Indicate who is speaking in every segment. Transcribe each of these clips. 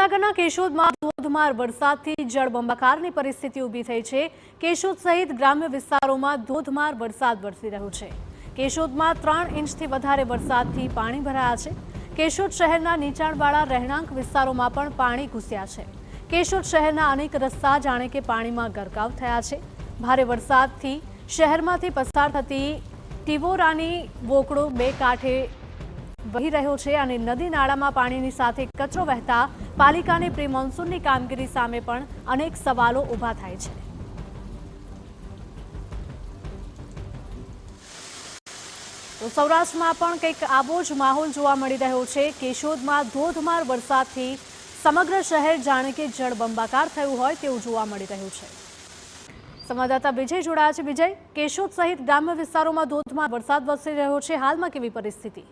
Speaker 1: જામનગરના કેશોદમાં ધોધમાર વરસાદથી જળબંબાકારની પરિસ્થિતિ ઊભી થઈ છે। કેશોદ સહિત ગ્રામ્ય વિસ્તારોમાં ધોધમાર વરસાદ વરસી રહ્યો છે। કેશોદમાં 3 ઇંચથી વધારે વરસાદથી પાણી ભરાયા છે। કેશોદ શહેરના નીચાણવાળા રહેણાંક વિસ્તારોમાં પણ પાણી ઘૂસ્યા છે। કેશોદ શહેરના અનેક રસ્તા જાણે કે પાણીમાં ગરકાવ થયા છે। ભારે વરસાદથી શહેરમાંથી પસાર થતી ટિવોરાની વોકળો બે કાંઠે વહી રહ્યો છે અને નદી નાળામાં પાણીની સાથે કચરો વહેતા પાલિકાની પ્રી મોન્સૂનની કામગીરી સામે પણ અનેક સવાલો ઊભા થાય છે। તો સૌરાષ્ટ્રમાં પણ કંઈક આવો જ માહોલ જોવા મળી રહ્યો છે। કેશોદમાં ધોધમાર વરસાદથી સમગ્ર શહેર જાણે કે જળબંબાકાર થયું હોય તેવું જોવા મળી રહ્યું છે। સંવાદદાતા વિજય જોડાયા છે। વિજય, કેશોદ સહિત ગ્રામ્ય વિસ્તારોમાં ધોધમાર વરસાદ વરસી રહ્યો છે, હાલમાં કેવી પરિસ્થિતિ?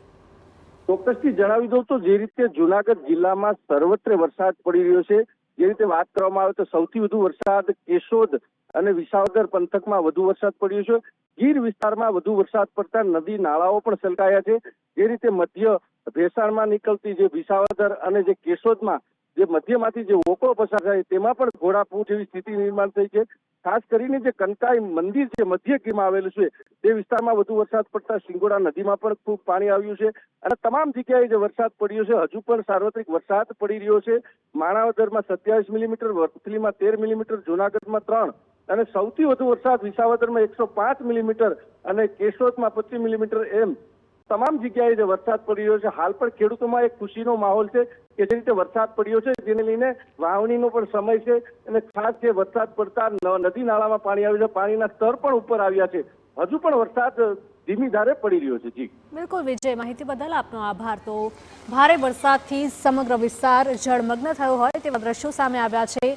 Speaker 2: ચોક્કસથી જણાવી દઉં તો જે રીતે જૂનાગઢ જિલ્લામાં સર્વત્ર વરસાદ પડી રહ્યો છે, જે રીતે વાત કરવામાં આવે તો સૌથી વધુ વરસાદ કેશોદ અને વિસાવદર પંથકમાં વધુ વરસાદ પડ્યો છે। ગીર વિસ્તારમાં વધુ વરસાદ પડતા નદી નાળાઓ પણ છલકાયા છે। જે રીતે મધ્ય ભેસાણમાં નીકળતી જે વિસાવદર અને જે કેશોદમાં જે મધ્યમાંથી જે વોકળો પસાર થાય તેમાં પણ ઘોડાપૂર જેવી સ્થિતિ નિર્માણ થઈ છે। ખાસ કરીને જે કંકાઈ મંદિર છે મધ્ય ગીરમાં આવેલું છે તે વિસ્તારમાં વધુ વરસાદ પડતા શિંગોડા નદીમાં પણ ખૂબ પાણી આવ્યું છે અને તમામ જગ્યાએ જે વરસાદ પડ્યો છે હજુ પણ સાર્વત્રિક વરસાદ પડી રહ્યો છે। માણાવદરમાં 27 મિલીમીટર, વરથલીમાં 13 મિલીમીટર, જૂનાગઢમાં 3 અને સૌથી વધુ વરસાદ વિસાવદરમાં 105 મિલીમીટર અને કેશોદમાં 25 મિલીમીટર એમ તમામ જગ્યાએ જે વરસાદ પડી રહ્યો છે। હાલ પણ ખેડૂતોમાં એક ખુશીનો માહોલ છે કે જે રીતે વરસાદ પડ્યો છે જેને લઈને વાવણીનો પણ સમય છે અને ખાસ જે વરસાદ પડતા નદી નાળામાં પાણી આવ્યું છે, પાણીના સ્તર પણ ઉપર આવ્યા છે। હજુ પણ વરસાદ ધીમી ધારે પડી રહ્યો છે। જી
Speaker 1: બિલકુલ વિજય, માહિતી બદલ આપનો આભાર। તો ભારે વરસાદથી સમગ્ર વિસ્તાર જળમગ્ન થયો હોય તેવા દ્રશ્યો સામે આવ્યા છે।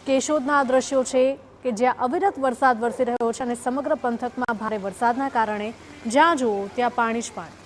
Speaker 1: કેશોદના દ્રશ્યો છે કે જ્યાં અવિરત વરસાદ વરસી રહ્યો છે અને સમગ્ર પંથકમાં ભારે વરસાદના કારણે જ્યાં જુઓ ત્યાં પાણી જ પાણી।